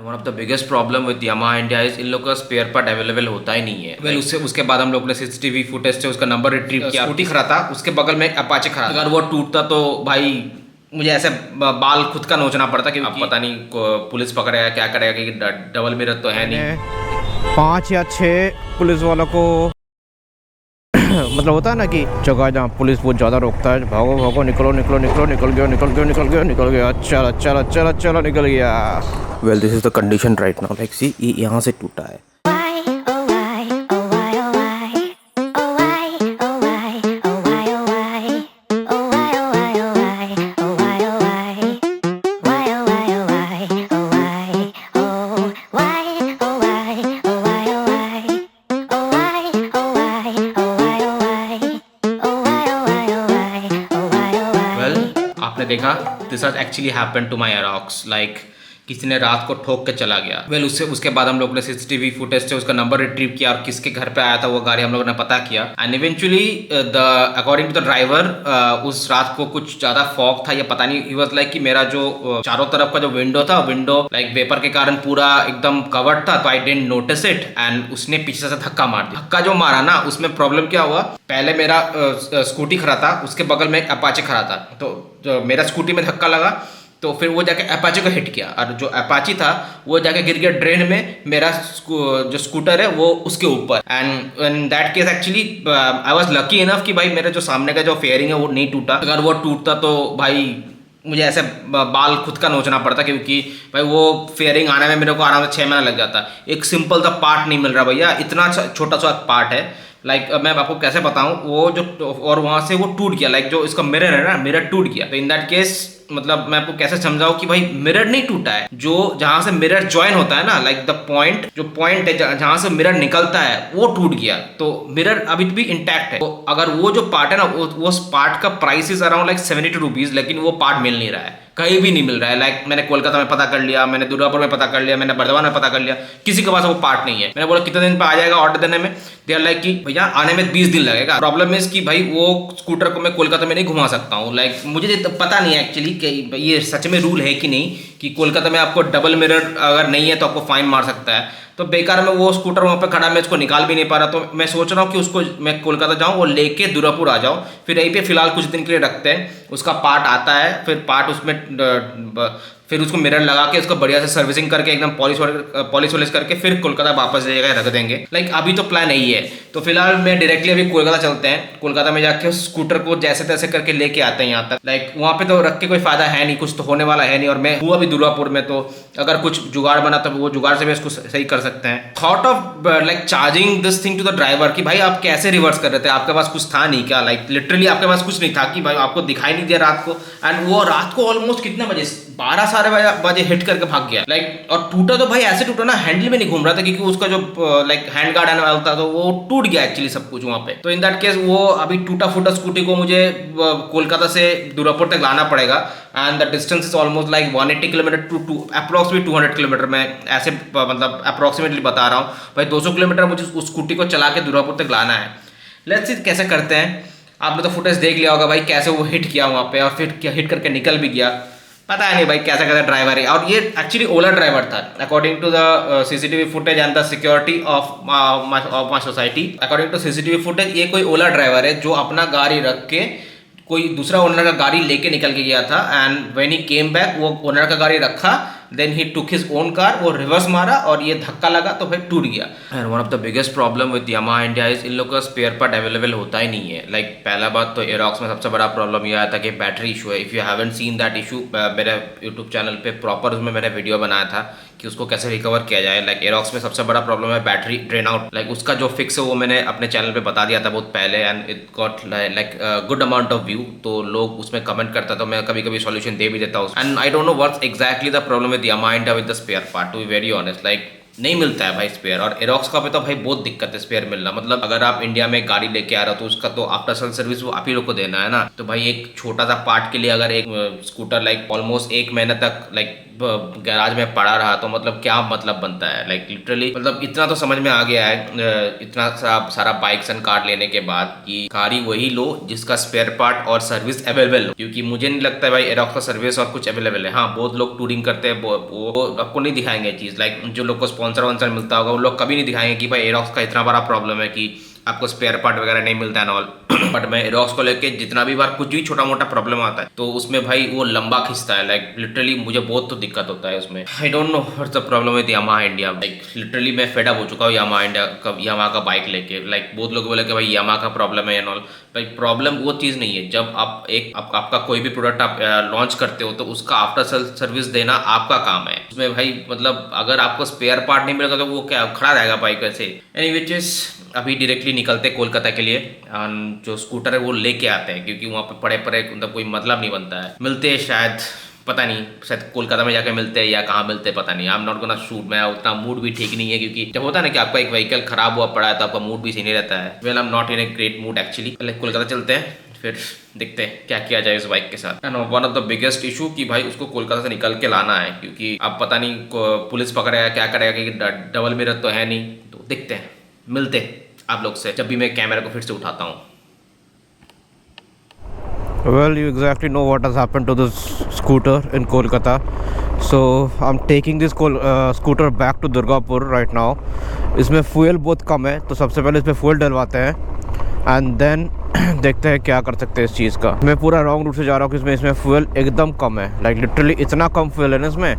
One of the biggest problem with Yamaha India is इन लोग का स्पेयर पार्ट अवेलेबल होता ही नहीं है। वेल उसके बाद हम लोग ने सीसीटीवी फुटेज से उसका नंबर रिट्रीव किया। स्कूटी खड़ा था, उसके बगल में अपाचे खड़ा था। अगर वो टूटता तो भाई मुझे ऐसे बाल खुद का नोचना पड़ता कि अब पता नहीं पुलिस पकड़ेगा क्या करेगा, कि डबल मिरर तो है नहीं। 5 या 6 पुलिस वालों को मतलब होता है ना कि जगह जहाँ पुलिस बहुत ज़्यादा रोकता है, भागो भागो निकलो निकलो निकलो, निकल गया निकल गया निकल गया निकल गया, चलो चलो चलो चलो निकल गया। Well this is the condition right now, like see ये यहाँ से टूटा है। आपने देखा this has actually happened to my Aerox, like किसी ने रात को ठोक के चला गया। वेल उसके बाद हम लोग ने सीसीटीवी फुटेज से उसका नंबर रिट्रीव किया और किसके घर पे आया था वो गाड़ी हम लोगों ने पता किया। And eventually according to the driver उस रात को कुछ ज्यादा फॉग था या पता नहीं, ही वाज लाइक कि मेरा जो चारों तरफ का जो विंडो था, विंडो लाइक वेपर के कारण पूरा एकदम कवर्ड था, तो I didn't notice it. And उसने पीछे से धक्का मार दिया। धक्का जो मारा ना, उसमें प्रॉब्लम क्या हुआ, पहले मेरा स्कूटी खड़ा था, उसके बगल में अपाचे खड़ा था, तो मेरा स्कूटी में धक्का लगा तो फिर वो जाके अपाची को हिट किया, और जो अपाची था वो जाके गिर गया ड्रेन में, मेरा जो स्कूटर है वो उसके ऊपर। And in that case actually I was lucky enough कि भाई मेरे जो सामने का जो फेयरिंग है वो नहीं टूटा। अगर वो टूटता तो भाई मुझे ऐसे बाल खुद का नोचना पड़ता, क्योंकि भाई वो फेयरिंग आने में मेरे को आराम से 6 महीना लग जाता। एक सिंपल सा पार्ट नहीं मिल रहा भैया, इतना छोटा सा पार्ट है। लाइक मैं आपको कैसे बताऊं, वो जो और वहां से वो टूट गया, लाइक जो इसका मिरर है ना, मिरर टूट गया। तो इन दैट केस मतलब मैं आपको कैसे समझाऊं कि भाई मिरर नहीं टूटा है, जो जहां से मिरर ज्वाइन होता है ना, लाइक द पॉइंट, जो पॉइंट है जहां से मिरर निकलता है वो टूट गया, तो मिरर अभी भी इंटैक्ट है। तो अगर वो जो पार्ट है ना, वो पार्ट का price is around like 72 rupees, लेकिन वो पार्ट मिल नहीं रहा है, कहीं भी नहीं मिल रहा है। लाइक मैंने कोलकाता में पता कर लिया, मैंने दुर्गापुर में पता कर लिया, मैंने बर्धमान में पता कर लिया, किसी के पास वो पार्ट नहीं है। मैंने बोला कितने दिन पे आ जाएगा ऑर्डर देने में, दे आर लाइक कि भैया आने में 20 दिन लगेगा। प्रॉब्लम इज कि भाई वो स्कूटर को मैं कोलकाता में नहीं घुमा सकता हूँ। लाइक मुझे पता नहीं है एक्चुअली कि ये सच में रूल है कि नहीं, कि कोलकाता में आपको डबल मिरर अगर नहीं है तो आपको फाइन मार सकता है। तो बेकार में वो स्कूटर वहाँ पे खड़ा, मैं इसको निकाल भी नहीं पा रहा। तो मैं सोच रहा हूँ कि उसको मैं कोलकाता जाऊँ, वो लेके दुर्गापुर आ जाऊँ, फिर यहीं पे फिलहाल कुछ दिन के लिए रखते हैं। उसका पार्ट आता है, फिर पार्ट उसमें फिर उसको मिरर लगा के उसको बढ़िया से सर्विसिंग करके एकदम पॉलिश वॉलिश करके फिर कोलकाता वापस ले जाकर रख देंगे। लाइक अभी तो प्लान यही है। तो फिलहाल मैं डायरेक्टली अभी कोलकाता चलते हैं, कोलकाता में जाके उस स्कूटर को जैसे तैसे करके लेके आते हैं यहाँ तक। लाइक वहाँ पे तो रख के कोई फायदा है नहीं, कुछ तो होने वाला है नहीं, और मैं हूँ अभी दुर्गापुर में, तो अगर कुछ जुगाड़ बना तो वो जुगाड़ से भी इसको सही कर सकते हैं। Thought of like charging this thing to the driver कि भाई आप कैसे रिवर्स कर रहे थे, आपके पास कुछ था नहीं क्या? लाइक लिटरली आपके पास कुछ नहीं था कि भाई आपको दिखाई नहीं दिया रात को। एंड वो रात को ऑलमोस्ट कितने बजे, 12 साढ़े बजे हिट करके भाग गया। लाइक और टूटा तो भाई ऐसे टूटा ना, हैंडल में नहीं घूम रहा था, क्योंकि उसका जो लाइक हैंड गार्ड आने वाला था तो वो टूट गया एक्चुअली सब कुछ वहाँ पे। तो इन दैट केस वो अभी टूटा फूटा स्कूटी को मुझे कोलकाता से दुर्गापुर तक लाना पड़ेगा। And the distance is almost like 180 kilometre to approximately 200 kilometre. मैं ऐसे मतलब अप्रॉक्सीमेटली बता रहा हूँ भाई, 200 किलोमीटर मुझे उस स्कूटी को चला के दुर्गापुर तक लाना है। लेट्स सी कैसे करते हैं। आपने तो फुटेज देख लिया होगा भाई कैसे वो हिट किया वहाँ पे, और फिर हिट करके निकल भी गया। पता है नहीं भाई कैसा कैसा ड्राइवर है, और ये एक्चुअली ओला ड्राइवर था according to the CCTV footage and the security of my society. According to CCTV footage ये कोई ओला ड्राइवर है जो अपना गाड़ी रख के कोई दूसरा ओनर का गाड़ी लेके निकल के गया था। And when he came back, वो ओनर का गाड़ी रखा, then he took his own car, वो रिवर्स मारा और ये धक्का लगा तो फिर टूट गया। And one of the biggest problem with Yamaha India is इन लोग का स्पेयर पार्ट अवेलेबल होता ही नहीं है। लाइक पहला बात तो एरोक्स में सबसे बड़ा प्रॉब्लम यह आया था कि बैटरी इशू है। If you haven't seen that issue, मेरे यूट्यूब चैनल पे प्रॉपर उसमें मैंने वीडियो बनाया था कि उसको कैसे रिकवर किया जाए। लाइक एरोक्स में सबसे बड़ा प्रॉब्लम है बैटरी ड्रेन आउट। लाइक उसका जो फिक्स है वो मैंने अपने चैनल पे बता दिया था बहुत पहले, and it got like good amount of view. तो लोग उसमें कमेंट करता, तो मैं कभी कभी सॉल्यूशन दे भी देता हूँ। And I don't know what's exactly the problem with Yamaha India with the spare part, to be very honest. Like नहीं मिलता है भाई स्पेयर, और एरोक्स का पे तो भाई बहुत दिक्कत है स्पेयर मिलना। मतलब अगर आप इंडिया में गाड़ी लेके आ रहे हो तो उसका तो आफ्टर सेल सर्विस वो आप ही लोग को देना है ना। तो भाई एक छोटा सा पार्ट के लिए अगर एक स्कूटर लाइक ऑलमोस्ट 1 महीने तक लाइक गैराज में पड़ा रहा तो मतलब क्या मतलब बनता है। लाइक लिटरली मतलब इतना तो समझ में आ गया है इतना सारा बाइक्स एंड कार लेने के बाद कि कार ही वही लो जिसका स्पेयर पार्ट और सर्विस अवेलेबल हो, क्योंकि मुझे नहीं लगता है भाई एरोक्स का सर्विस और कुछ अवेलेबल है। हाँ बहुत लोग टूरिंग करते हैं वो आपको नहीं दिखाएंगे चीज़। लाइक जो लोग को स्पॉन्सर वॉन्सर मिलता होगा वो लोग कभी नहीं दिखाएंगे कि भाई एरोक्स का इतना बड़ा प्रॉब्लम है कि आपको स्पेयर पार्ट वगैरह नहीं मिलता है ऑल। बट मैं एरोक्स को लेके जितना भी बार कुछ भी छोटा मोटा प्रॉब्लम आता है तो उसमें भाई वो लंबा खिंचता है। लाइक लिटरली मुझे बहुत तो दिक्कत होता है उसमें। आई don't know what's the problem with Yamaha India. Like literally मैं फेड अप हो चुका हूँ यामाहा का बाइक लेके। लाइक बहुत लोग बोले कि भाई यामाहा का प्रॉब्लम है एंड ऑल। भाई प्रॉब्लम वो चीज़ नहीं है। जब आप आपका कोई भी प्रोडक्ट आप लॉन्च करते हो तो उसका आफ्टर सर्विस देना आपका काम है। उसमें भाई मतलब अगर आपको स्पेयर पार्ट नहीं मिलेगा तो वो क्या खड़ा रहेगा बाइक वैसे। एनीवेज अभी डायरेक्टली निकलते कोलकाता के लिए। जो स्कूटर है वो लेके आते हैं क्योंकि वहाँ पे पड़े मतलब कोई मतलब नहीं बनता है। मिलते हैं शायद, पता नहीं, शायद कोलकाता में जाके मिलते हैं या कहाँ मिलते हैं पता नहीं। आई एम नॉट गोना शूट। मैं उतना मूड भी ठीक नहीं है क्योंकि जब होता है ना कि आपका एक व्हीकल खराब हुआ पड़ा है तो आपका मूड भी सही नहीं रहता है। Well I am not in a great mood actually. पहले कोलकाता चलते हैं फिर देखते हैं क्या किया जाए इस बाइक के साथ। And one of the biggest issue कि भाई उसको कोलकाता से निकल के लाना है क्योंकि अब पता नहीं पुलिस पकड़ेगा क्या करेगा क्योंकि डबल मिरर तो है नहीं। तो देखते हैं, मिलते हैं आप लोग से जब भी मैं कैमरा को फिर से उठाता हूँ। Well, you exactly know what has happened to this scooter in Kolkata. So I'm taking this scooter back to Durgapur right now. इसमें फ्यूल बहुत कम है तो सबसे पहले इसमें फ्यूल डलवाते हैं एंड देन देखते हैं क्या कर सकते हैं इस चीज़ का। मैं पूरा रॉन्ग रूट से जा रहा हूँ कि इसमें फ्यूल एकदम कम है। लाइक लिटरली इतना कम फ्यूल है ना इसमें,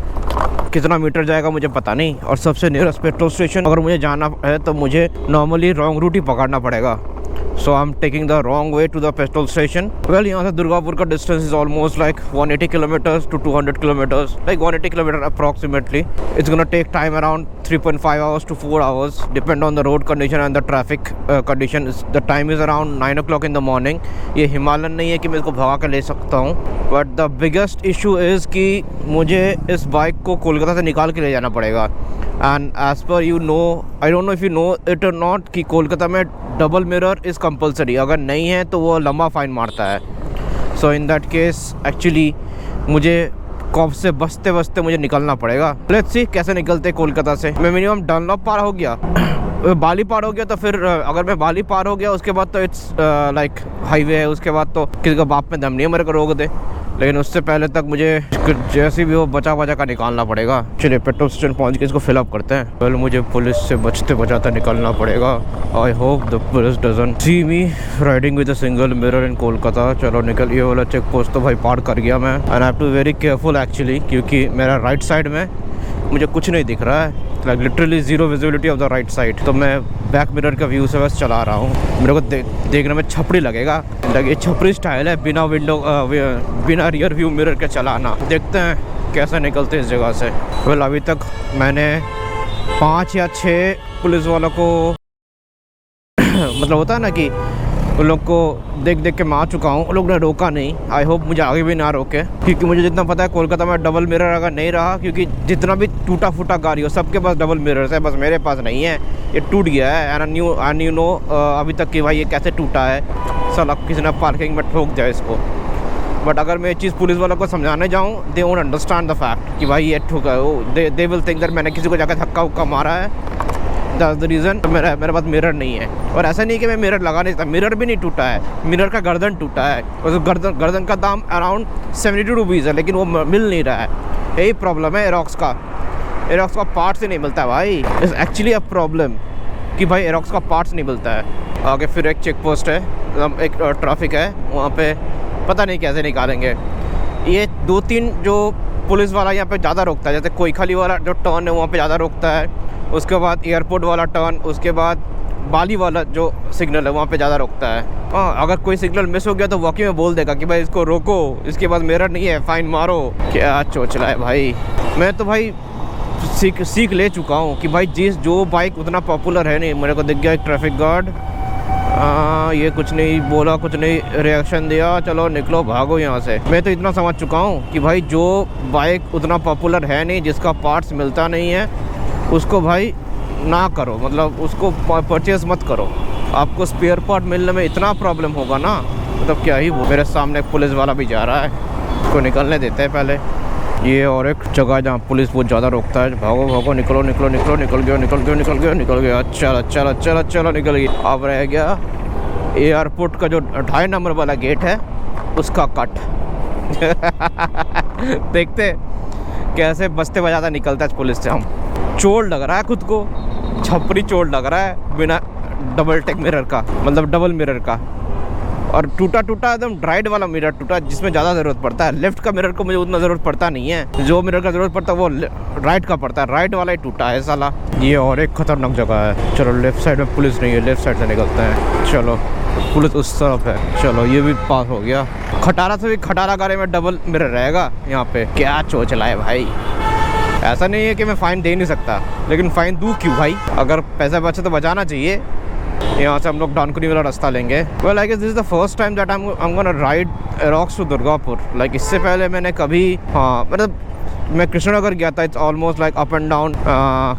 कितना मीटर जाएगा मुझे पता नहीं। और सबसे नियरेस्ट पेट्रोल स्टेशन अगर मुझे जाना है तो मुझे नॉर्मली रॉन्ग रूट ही पकड़ना पड़ेगा। So I'm taking the wrong way to the petrol station. Well, यहाँ से दुर्गापुर का distance is almost like 180 kilometers to 200 kilometers, like 180 kilometers approximately. It's gonna take time around 3.5 hours to 4 hours, depend on the road condition and the traffic condition. The time is around 9 o'clock in the morning. ये Himalayan नहीं है कि मैं इसको भगा के ले सकता हूँ, but the biggest issue is कि मुझे इस बाइक को कोलकाता से निकाल के ले जाना पड़ेगा। And as per you know, I don't know if you know it और नॉट कि कोलकाता में डबल मिरर इज़ कंपलसरी। अगर नहीं है तो वो लंबा फ़ाइन मारता है। So in that case actually मुझे कॉप से बचते बचते मुझे निकलना पड़ेगा। लेट्स सी कैसे निकलते कोलकाता से। मैं मिनिमम डनलॉप पार हो गया, बाली पार हो गया तो फिर अगर मैं बाली पार हो गया उसके बाद तो इट्स लाइक हाईवे है। उसके बाद तो किसी का बाप में दम नहीं है मेरे को रोक दे। लेकिन उससे पहले तक मुझे जैसे भी हो बचा का निकालना पड़ेगा। चलिए पेट्रोल स्टेशन पहुंच के इसको फिलअप करते हैं। पहले मुझे पुलिस से बचते बचाता निकलना पड़ेगा। I hope the police doesn't see me riding with a single mirror इन कोलकाता। चलो निकल, ये वाला चेक पोस्ट तो भाई पार कर गया मैं। And I have to very careful actually क्योंकि मेरा राइट साइड में मुझे कुछ नहीं दिख रहा है। Like literally zero visibility of the right side. तो मैं बैक मिरर का व्यू से बस चला रहा हूँ। मेरे को देखने में छपड़ी लगेगा। ये छपड़ी स्टाइल है, बिना विंडो बिना रियर व्यू मिरर के चलाना। देखते हैं कैसे निकलते इस जगह से। वेल अभी तक मैंने 5 या 6 पुलिस वालों को मतलब होता है ना कि उन लोग को देख के मैं आ चुका हूँ। उन लोग ने रोका नहीं। आई होप मुझे आगे भी ना रोके क्योंकि मुझे जितना पता है कोलकाता में डबल मिरर अगर नहीं रहा, क्योंकि जितना भी टूटा फूटा गाड़ी हो सबके पास डबल मिरर है, बस मेरे पास नहीं है। ये टूट गया है एंड यू नो अभी तक कि भाई ये कैसे टूटा है। साला किसी ने पार्किंग में ठोक दिया इसको। बट अगर मैं ये चीज़ पुलिस वालों को समझाने जाऊँ they won't understand the fact कि भाई ये ठोका है। दे विल थिंक दैट मैंने किसी को जाकर धक्का उक्का मारा है। दैट्स द रीज़न मेरे पास मिरर नहीं है। और ऐसा नहीं कि मैं मिरर लगा नहीं सकता, मिरर भी नहीं टूटा है। मिरर का गर्दन टूटा है। उस गर्दन का दाम अराउंड 72 रुपीज़ है, लेकिन वो मिल नहीं रहा है। यही प्रॉब्लम है एरोक्स का पार्ट्स ही नहीं मिलता है भाई। इट्स एक्चुअली अ प्रॉब्लम कि भाई एरोक्स का पार्ट्स नहीं मिलता है। आगे फिर एक चेक पोस्ट है, एक ट्रैफिक है, वहाँ पे पता नहीं कैसे निकालेंगे। ये 2-3 जो पुलिस वाला यहाँ पे ज़्यादा रोकता है, जैसे कोईखाली वाला जो टर्न है वहाँ पे ज़्यादा रोकता है। उसके बाद एयरपोर्ट वाला टर्न, उसके बाद बाली वाला जो सिग्नल है वहाँ पे ज़्यादा रोकता है। हाँ, अगर कोई सिग्नल मिस हो गया तो वॉकी में बोल देगा कि भाई इसको रोको, इसके पास मिरर नहीं है, फाइन मारो। क्या चोचला है भाई। मैं तो भाई सीख ले चुका हूँ कि भाई जो बाइक उतना पॉपुलर है नहीं। मेरे को दिख गया एक ट्रैफिक गार्ड, ये कुछ नहीं बोला, कुछ नहीं रिएक्शन दिया, चलो निकलो भागो यहाँ से। मैं तो इतना समझ चुका हूँ कि भाई जो बाइक उतना पॉपुलर है नहीं, जिसका पार्ट्स मिलता नहीं है, उसको भाई ना करो, मतलब उसको परचेस मत करो। आपको स्पेयर पार्ट मिलने में इतना प्रॉब्लम होगा ना, मतलब क्या ही वो। मेरे सामने पुलिस वाला भी जा रहा है, उसको निकलने देते हैं पहले। ये और एक जगह जहाँ पुलिस बहुत ज़्यादा रोकता है। भागो भागो, निकलो निकलो निकलो, निकल गया निकल गया निकल गया निकल गया। चलो चलो चलो चलो निकल गया। अब रह गया एयरपोर्ट का जो 2.5 नंबर वाला गेट है उसका कट। देखते कैसे बजते बजाता निकलता है पुलिस से। हम चोर लग रहा है खुद को, छपरी चोर लग रहा है बिना डबल टेक मिरर का, मतलब डबल मिरर का। और टूटा टूटा एकदम ड्राइड वाला मिरर टूटा, जिसमें ज़्यादा ज़रूरत पड़ता है। लेफ्ट का मिरर को मुझे उतना ज़रूरत पड़ता नहीं है, जो मिरर का ज़रूरत पड़ता है वो राइट का पड़ता है। राइट वाला ही टूटा है साला। ये और एक खतरनाक जगह है। चलो लेफ्ट साइड में पुलिस नहीं है, लेफ्ट साइड से निकलते हैं। चलो पुलिस उस तरफ है। चलो ये भी पास हो गया। खटारा से भी खटारा गाड़ी में डबल मिरर रहेगा यहाँ पे। क्या चोचला है भाई। ऐसा नहीं है कि मैं फ़ाइन दे नहीं सकता, लेकिन फ़ाइन दूँ क्यों भाई? अगर पैसा बचे तो बचाना चाहिए। यहाँ से हम लोग डानकुनी वाला रास्ता लेंगे। Well I guess this is the first time that I am gonna ride Aerox to Durgapur. Like इससे पहले मैंने कभी, हाँ मतलब मैं कृष्णनगर गया था। It's almost like up and down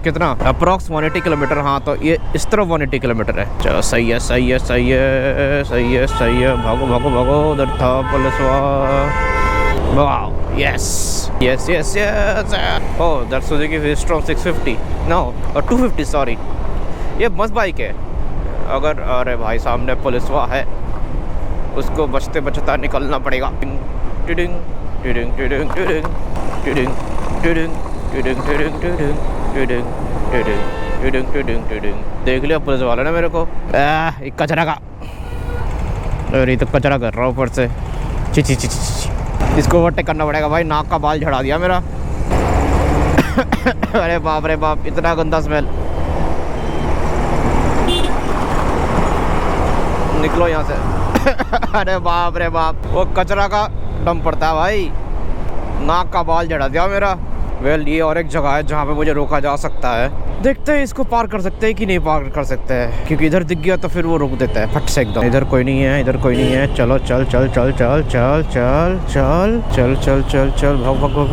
कितना अप्रॉक्स 180 किलोमीटर। हाँ तो ये इस तरफ 180 किलोमीटर है। चलो सही है सही है सही है सही है सही है। भागो भागो भागो, उधर था पुलिस वाह। Yes yes yes yes. Oh that Suzuki V-Strom 650 no 250 sorry. ये मस्त बाइक है। अगर अरे भाई सामने पुलिस वाला है, उसको बचते बचता निकलना पड़ेगा। Tiding tiding tiding tiding tiding tiding tiding tiding tiding tiding tiding tiding tiding tiding. देख लिया पुलिस वाले ने मेरे को। एक कचरा का, अरे तो कचरा कर रहा हूँ ऊपर से। ची ची ची ची। इसको ओवरटेक करना पड़ेगा भाई। नाक का बाल झड़ा दिया मेरा। अरे बाप रे बाप, इतना गंदा स्मेल। निकलो यहाँ से। अरे बाप रे बाप, वो कचरा का दम पड़ता है भाई। नाक का बाल झड़ा दिया मेरा। वेल ये और एक जगह है जहाँ पे मुझे रोका जा सकता है। देखते हैं इसको पार कर सकते हैं कि नहीं पार कर सकते हैं, क्योंकि इधर दिख गया तो फिर वो रोक देता है फट से एकदम। इधर कोई नहीं है, इधर कोई नहीं है। चलो चल चल चल चल चल चल चल चल चल चल चल भाग भाग भाग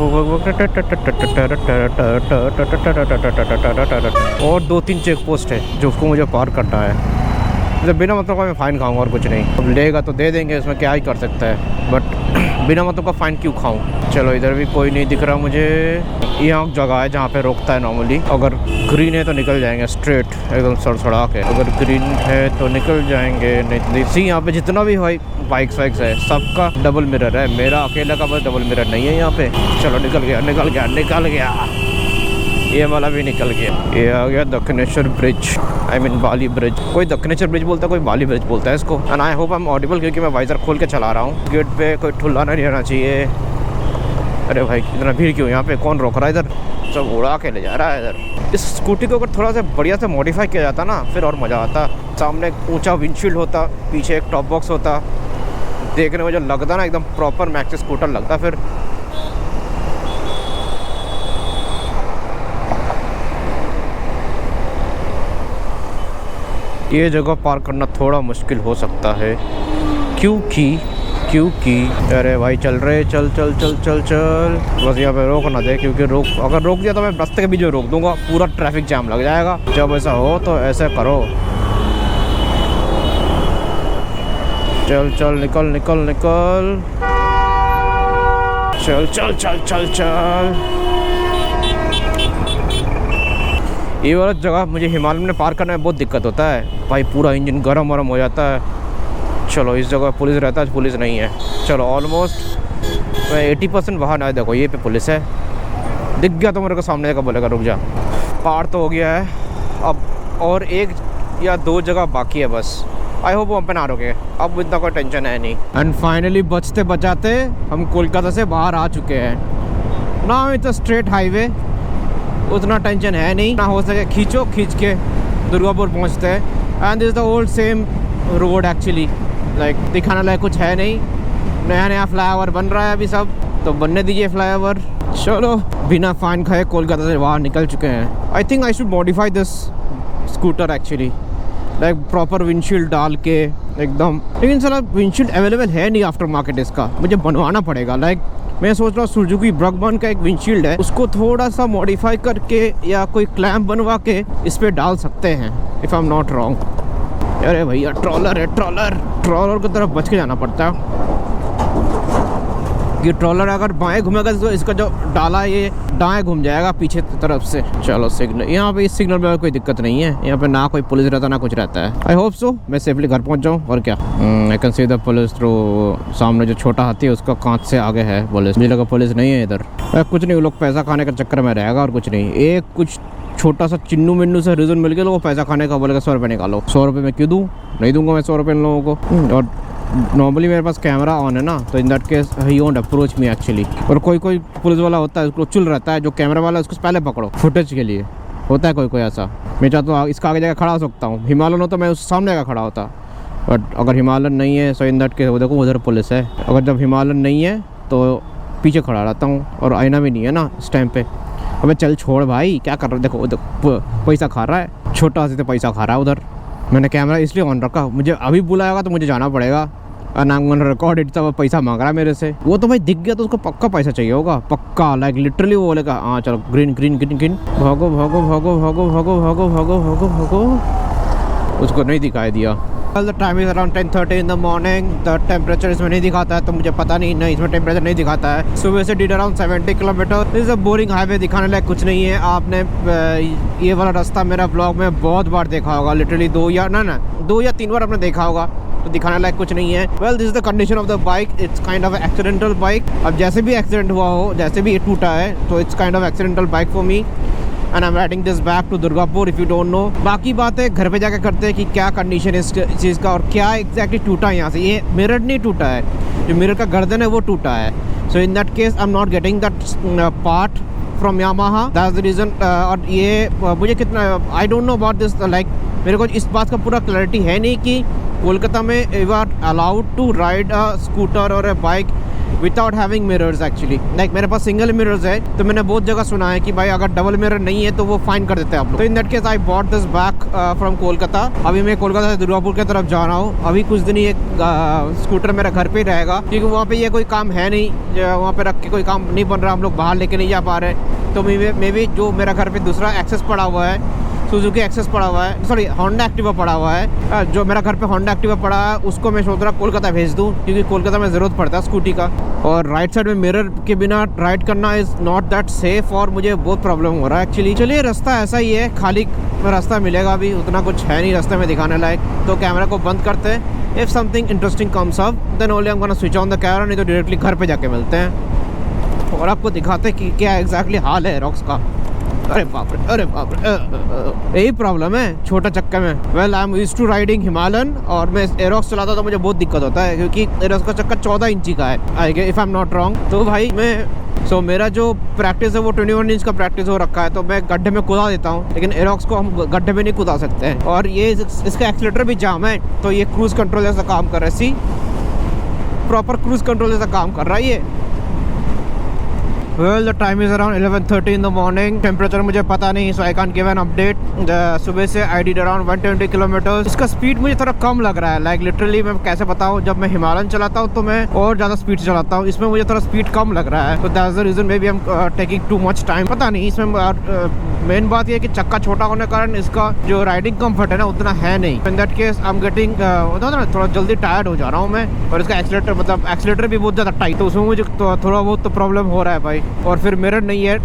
भाग। और 2-3 चेक पोस्ट है जो उसको मुझे पार करना है। मतलब बिना मतलब का मैं फ़ाइन खाऊंगा और कुछ नहीं। अब लेगा तो दे देंगे, इसमें क्या ही कर सकता है। बट बिना मतलब का फ़ाइन क्यों खाऊं। चलो इधर भी कोई नहीं दिख रहा मुझे। यहाँ जगह है जहाँ पे रोकता है नॉर्मली। अगर ग्रीन है तो निकल जाएंगे स्ट्रेट एकदम सड़सड़ा के। अगर ग्रीन है तो निकल जाएंगे। नहीं सी यहाँ पे जितना भी भाई बाइक्स वाइक्स है सबका डबल मिरर है। मेरा अकेला का बस डबल मिरर नहीं है यहाँ पे। चलो निकल गया निकल गया निकल गया। ये वाला भी निकल गया। ये आ गया Dakshineswar bridge, I mean Bali bridge. कोई दक्षिणेश्वर ब्रिज बोलता है, कोई बाली ब्रिज बोलता है इसको। And I hope I am audible, क्योंकि मैं वाइजर खोल के चला रहा हूँ। गेट पे कोई ठुल्ला नहीं रहना चाहिए। अरे भाई इतना भीड़ क्यों यहाँ पे? कौन रोक रहा है इधर? सब उड़ा के ले जा रहा है इधर। इस स्कूटी को अगर थोड़ा सा बढ़िया से मॉडिफाई किया जाता ना, फिर और मज़ा आता। सामने एक ऊँचा विंडशील्ड होता, पीछे एक टॉप बॉक्स होता। देखने में जो लगता ना एकदम प्रॉपर मैक्सी स्कूटर लगता। फिर ये जगह पार करना थोड़ा मुश्किल हो सकता है, क्योंकि अरे भाई चल रहे चल चल चल चल चल। बस यहाँ पे रोक ना दे, क्योंकि अगर रोक दिया तो मैं रास्ते के बीच में रोक दूंगा, पूरा ट्रैफिक जाम लग जाएगा। जब ऐसा हो तो ऐसे करो। चल चल निकल निकल निकल। चल चल चल चल चल। ये वाला जगह मुझे हिमालय में पार करने में बहुत दिक्कत होता है भाई। पूरा इंजन गरम वरम हो जाता है। चलो इस जगह पुलिस रहता है, पुलिस नहीं है। चलो ऑलमोस्ट मैं 80% वाहन आए। देखो ये पे पुलिस है, दिख गया तो मेरे को सामने का बोलेगा रुक जा। पार तो हो गया है, अब और 1 या 2 जगह बाकी है बस। आई होप वहाँ पे ना रोके, अब इतना कोई टेंशन है नहीं। एंड फाइनली बचते बचाते हम कोलकाता से बाहर आ चुके हैं। ना इट्स अ स्ट्रेट हाईवे, उतना टेंशन है नहीं। ना हो सके खींच के दुर्गापुर पहुंचते हैं। And this is the old same road actually. Like दिखाने लायक कुछ है नहीं। नया नया फ्लाईओवर बन रहा है अभी, सब तो बनने दीजिए फ्लाईओवर। चलो बिना फाइन खाए कोलकाता से बाहर निकल चुके हैं। I think I should modify this scooter actually, like proper windshield डाल के एकदम। लेकिन साला विंडशील्ड अवेलेबल है नहीं आफ्टर मार्केट, इसका मुझे बनवाना पड़ेगा। लाइक मैं सोच रहा हूँ सुजुकी ब्रगमन का एक विंडशील्ड है, उसको थोड़ा सा मॉडिफाई करके या कोई क्लैम्प बनवा के इस पर डाल सकते हैं, if I am not wrong. अरे भैया ट्रॉलर है, ट्रॉलर की तरफ बच के जाना पड़ता है। ये ट्रॉलर अगर बाएं घूमेगा तो इसका जो डाला है ये दाएं घूम जाएगा पीछे तरफ से। चलो सिग्नल, यहाँ पे इस सिग्नल में कोई दिक्कत नहीं है, यहाँ पे ना कोई पुलिस रहता ना कुछ रहता है। आई होप सो मैं सेफली घर पहुँच जाऊँ। और क्या, I can see the police through. सामने जो छोटा हाथी है उसका कांच से आगे है पुलिस। मुझे लगा पुलिस नहीं है इधर। कुछ नहीं, वो लोग पैसा खाने का चक्कर में रहेगा और कुछ नहीं। एक कुछ छोटा सा चिन्नू मिन्नू से रीजन मिल गया, लोगों को पैसा खाने का, बोलेगा 100 रुपये निकालो। 100 रुपये मैं क्यों दूँ, नहीं दूंगा मैं 100 रुपये इन लोगों को। और नॉर्मली मेरे पास कैमरा ऑन है ना, तो इन that case he won't approach me actually. और कोई कोई पुलिस वाला होता है, उसको चुल रहता है, जो कैमरा वाला है उसको पहले पकड़ो फुटेज के लिए। होता है कोई कोई ऐसा। मैं चाहता हूँ इसका आगे जाकर खड़ा हो सकता हूँ। हिमालयन हो तो मैं उस सामने का खड़ा होता, बट अगर हिमालयन नहीं है सो इन दैट केस देखो उधर पुलिस है। अगर जब हिमालयन नहीं है तो पीछे खड़ा रहता हूँ, और आईना भी नहीं है ना इस टाइम पे। अबे चल छोड़ भाई, क्या कर रहा है, देखो पैसा खा रहा है, छोटा से तो पैसा खा रहा है उधर। मैंने कैमरा इसलिए ऑन रखा, मुझे अभी बुलाएगा तो मुझे जाना पड़ेगा। रिकॉर्ड इट, सब पैसा मांग रहा है मेरे से। वो तो भाई दिख गया तो उसको पक्का पैसा चाहिए होगा, पक्का। लाइक लिटरली वो बोलेगा हाँ चलो ग्रीन ग्रीन ग्रीन ग्रीन, भागो भागो भागो भागो भागो भागो भागो भागो भागो। उसको नहीं दिखाई दिया। The time is around 10:30 in the morning. The temperature इसमें नहीं दिखाता है तो मुझे पता नहीं, इसमें टेम्परेचर नहीं दिखाता है। सुबह से did around 70 kilometre. Is a boring highway, दिखाने लायक कुछ नहीं है। आपने ये वाला रास्ता मेरा ब्लॉग में बहुत बार देखा होगा, लिटरली 2 या 3 बार आपने देखा होगा, तो दिखाने लायक कुछ नहीं है। Well this is the condition of the bike, it's kind of accidental bike. अब जैसे भी एक्सीडेंट हुआ हो, जैसे भी ये टूटा है, तो it's kind of accidental bike for me and I am riding this back to Durgapur if you don't know. बाकी बातें घर पे जाकर करते हैं कि क्या कंडीशन है इस चीज़ का और क्या एग्जैक्टली टूटा है यहाँ से। ये मिरर नहीं टूटा है, जो मिरर का गर्दन है वो टूटा है। So in that case I am not getting that part from Yamaha, that's the reason. और ये मुझे कितना, I don't know about this, like मेरे को इस बात का पूरा क्लैरिटी है नहीं कि कोलकाता में you are allowed to ride a scooter और a bike without having mirrors actually. Like मेरे पास सिंगल मिरर्स है, तो मैंने बहुत जगह सुना है कि भाई अगर डबल मिरर नहीं है तो वो फाइन कर देते हैं आप लोग। तो इन that case I bought this back from Kolkata. अभी मैं कोलकाता से दुर्गापुर की तरफ जा रहा हूँ। अभी कुछ दिन ये स्कूटर मेरा घर पे ही रहेगा, क्योंकि वहाँ पे ये कोई काम है नहीं, वहाँ पे रख के कोई काम नहीं बन रहा, हम लोग बाहर लेके नहीं जा पा रहे। तो मे भी जो मेरा घर पे दूसरा एक्सेस पड़ा हुआ है, सुजुकी एक्सेस पड़ा हुआ है, सॉरी होंडा एक्टिवा पड़ा हुआ है, जो मेरा घर पे होंडा एक्टिवा पड़ा है, उसको मैं सोच रहा कोलकाता भेज दूँ, क्योंकि कोलकाता में ज़रूरत पड़ता है स्कूटी का। और राइट साइड में मिरर के बिना राइड करना इज़ नॉट दैट सेफ, और मुझे बहुत प्रॉब्लम हो रहा है एक्चुअली। चलिए रास्ता ऐसा ही है, खाली रास्ता मिलेगा, अभी उतना कुछ है नहीं रास्ते में दिखाने लायक। तो कैमरा को बंद करते हैं। If something interesting comes up then only I am gonna switch on the camera, नहीं तो डायरेक्टली घर पे जाके मिलते हैं और आपको दिखाते हैं कि क्या एग्जैक्टली हाल है रॉक्स का। अरे बाप रे, अरे बाप रे, यही प्रॉब्लम है छोटा चक्कर में। Well I am used to riding Himalayan, और मैं एरोक्स चलाता तो मुझे बहुत दिक्कत होता है, क्योंकि एरोक्स का चक्कर 14 इंची का है I guess, if I am not wrong. तो भाई मैं मेरा जो प्रैक्टिस है वो 21 इंच का प्रैक्टिस हो रखा है, तो मैं गड्ढे में कूदा देता हूँ, लेकिन एरोक्स को हम गड्ढे में नहीं कूदा सकते हैं। और ये इसका एक्सीलेटर भी जाम है, तो ये क्रूज़ कंट्रोल जैसा काम कर रहा है, प्रॉपर क्रूज़ कंट्रोल जैसा काम कर रहा है ये। Well, the time is around 11:30 in the morning. Temperature मुझे पता नहीं, so I can't give an update. सुबह से I did around 120 kilometers. इसका स्पीड मुझे थोड़ा कम लग रहा है, लाइक लिटरली मैं कैसे बताऊँ, जब मैं हिमालयन चलाता हूँ तो मैं और ज़्यादा स्पीड से चलाता हूँ, इसमें मुझे थोड़ा स्पीड कम लग रहा है। तो that's the reason maybe I am taking too much time. पता नहीं, इसमें मेन बात ये है कि चक्का छोटा होने के कारण इसका जो राइडिंग कम्फर्ट है ना उतना है नहीं। इन that case I am getting थोड़ा जल्दी टायर्ड हो जा रहा हूँ मैं, और इसका एक्सीलेटर भी बहुत ज़्यादा टाइट, तो उसमें मुझे थोड़ा बहुत तो प्रॉब्लम हो रहा है भाई। और फिर मिरर नहीं है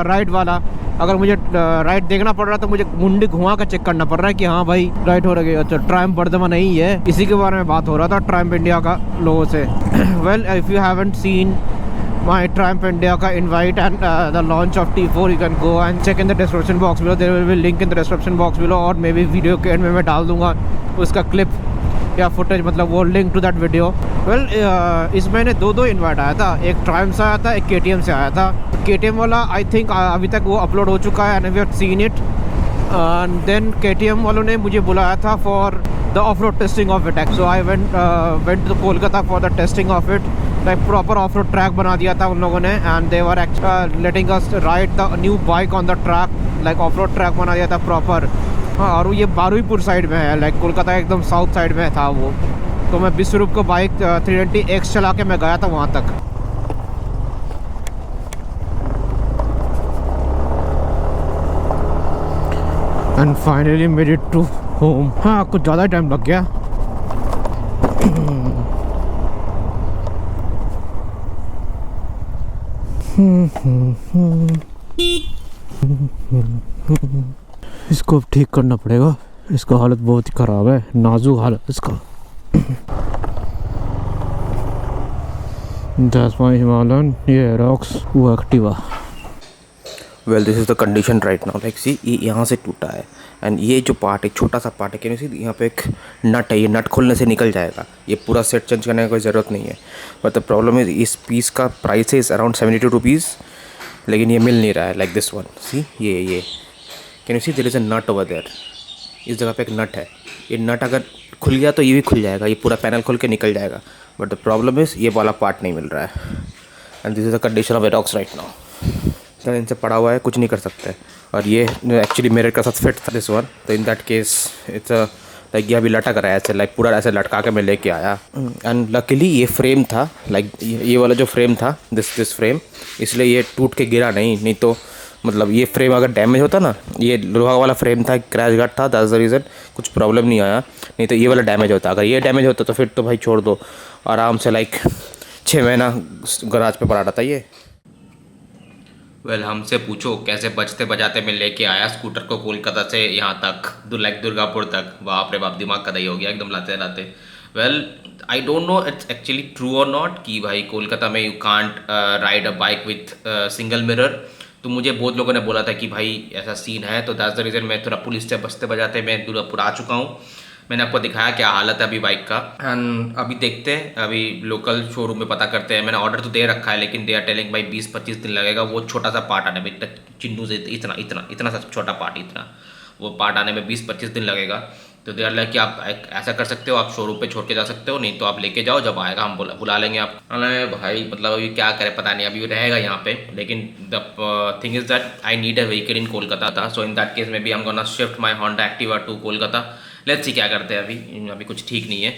राइट वाला, अगर मुझे राइट देखना पड़ रहा है तो मुझे मुंडी घुमा कर चेक करना पड़ रहा है कि हाँ भाई राइट हो रहा है। अच्छा, ट्रायम्फ बर्धमान नहीं है, इसी के बारे में बात हो रहा था ट्रायम्फ इंडिया का लोगों से। Well if you haven't seen my Triumph India का invite and the launch of T4, you can go and check in the description box below. There will be link in the description box below, और may be video के and में मैं डाल दूंगा उसका clip या footage, मतलब वो link to that video. Well इस महीने 2 इन्वाइट आया था, एक ट्रायम्फ से आया था, एक KTM से आया था। KTM वाला आई थिंक अभी तक वो अपलोड हो चुका है and we have seen it. And then KTM वालों ने मुझे बुलाया था for the off road testing of it. So I went to Kolkata for the testing of it, like proper off road track बना दिया था उन लोगों ने, and they were letting us ride the new bike on the track, like off road track बना दिया था proper. हाँ, और ये बारुईपुर साइड में है, लाइक कोलकाता एकदम साउथ साइड में था वो। तो मैं विश्वरूप को बाइक 320X चला के मैं गया था वहाँ तक। And finally made it to home. हाँ, कुछ ज़्यादा टाइम लग गया। इसको अब ठीक करना पड़ेगा, इसका हालत बहुत ही ख़राब है, नाजुक हालत इसका। That's my Himalayan, ये रॉक्स वो Activa. Well this is the condition right now, like see ये यहाँ से टूटा है एंड ये जो पार्ट एक छोटा सा पार्ट है, कैन यू सी यहाँ पे एक नट है, ये नट खोलने से निकल जाएगा, ये पूरा सेट चेंज करने की कोई ज़रूरत नहीं है। बट द प्रॉब्लम इज इस पीस का प्राइस इज़ अराउंड 72 रुपीज़, लेकिन ये मिल नहीं रहा है। लाइक दिस वन, सी ये can you see there is a nut over there, इस जगह पे एक नट है, ये नट अगर खुल गया तो ये भी खुल जाएगा, ये पूरा पैनल खुल के निकल जाएगा। बट द प्रॉब्लम इज़ ये वाला पार्ट नहीं मिल रहा है and this is the condition of Aerox right now. तो इनसे पड़ा हुआ है, कुछ नहीं कर सकते। और ये एक्चुअली मेरे का साथ फिट था दिस वन, तो इन दैट केस इट्स लाइक ये अभी लटक रहा है ऐसे, लाइक पूरा ऐसे लटका के मैं लेके आया। एंड लकीली ये फ्रेम था, लाइक ये वाला जो फ्रेम था दिस फ्रेम, इसलिए ये टूट के गिरा नहीं तो मतलब ये फ्रेम अगर डैमेज होता ना, ये लोहा वाला फ्रेम था, क्रैश गार्ड था, दैट्स द रीज़न कुछ प्रॉब्लम नहीं आया, नहीं तो ये वाला डैमेज होता। अगर ये डैमेज होता तो फिर तो भाई छोड़ दो, आराम से लाइक 6 महीना गराज पे पड़ा रहता ये। वेल हमसे पूछो कैसे बजते बजाते मैं लेके आया स्कूटर को कोलकाता से यहाँ तक, लाइक दुर्गापुर तक। बाप रे बाप, दिमाग का दही हो गया एकदम लाते लाते। Well I don't know it's actually true और नॉट कि भाई कोलकाता में you can't ride a bike with single mirror. तो मुझे बहुत लोगों ने बोला था कि भाई ऐसा सीन है, तो दैट्स द रीज़न मैं थोड़ा पुलिस से बजते बजाते मैं दुर्गापुर आ चुका हूँ। मैंने आपको दिखाया क्या हालत है अभी बाइक का। एंड अभी देखते हैं, अभी लोकल शोरूम में पता करते हैं। मैंने ऑर्डर तो दे रखा है, लेकिन दे आर टेलिंग भाई 20-25 दिन लगेगा वो छोटा सा पार्ट आने में, चिन्नू से इतना सा छोटा पार्ट, इतना वो पार्ट आने में 20-25 दिन लगेगा। तो दे आर लाइक कि आप ऐसा कर सकते हो, आप शोरूम पे छोड़ के जा सकते हो, नहीं तो आप लेके जाओ, जब आएगा हम बुला लेंगे आप। अरे भाई मतलब अभी क्या करें पता नहीं, अभी रहेगा यहाँ पे, लेकिन the thing is that I need a vehicle in Kolkata था। सो इन दैट केस में बी I am gonna shift my Honda Activa to Kolkata. Let's see क्या करते हैं, अभी कुछ ठीक नहीं है।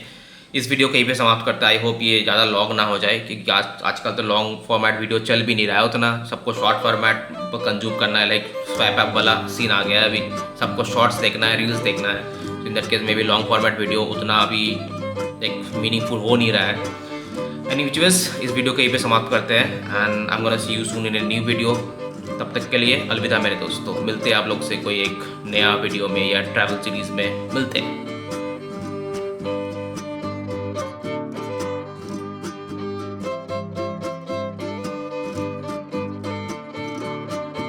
इस वीडियो को यहीं पे समाप्त करते हैं। आई होप ये ज़्यादा लॉन्ग ना हो जाए, क्योंकि आजकल तो लॉन्ग फॉर्मेट वीडियो चल भी नहीं रहा है उतना, सबको शॉर्ट फॉर्मेट पर कंज्यूम करना है। लाइक स्वैप ऐप वाला सीन आ गया है, अभी सबको शॉर्ट्स देखना है, रील्स देखना है। इन दैट केस में भी लॉन्ग फॉर्मेट वीडियो उतना अभी एक मीनिंगफुल हो नहीं रहा है। एनीवेज इस वीडियो को यहीं पे समाप्त करते हैं and I am gonna see you soon in a new video. तब तक के लिए अलविदा मेरे दोस्तों, मिलते हैं आप लोग से कोई एक नया वीडियो में या ट्रैवल सीरीज़ में मिलते हैं।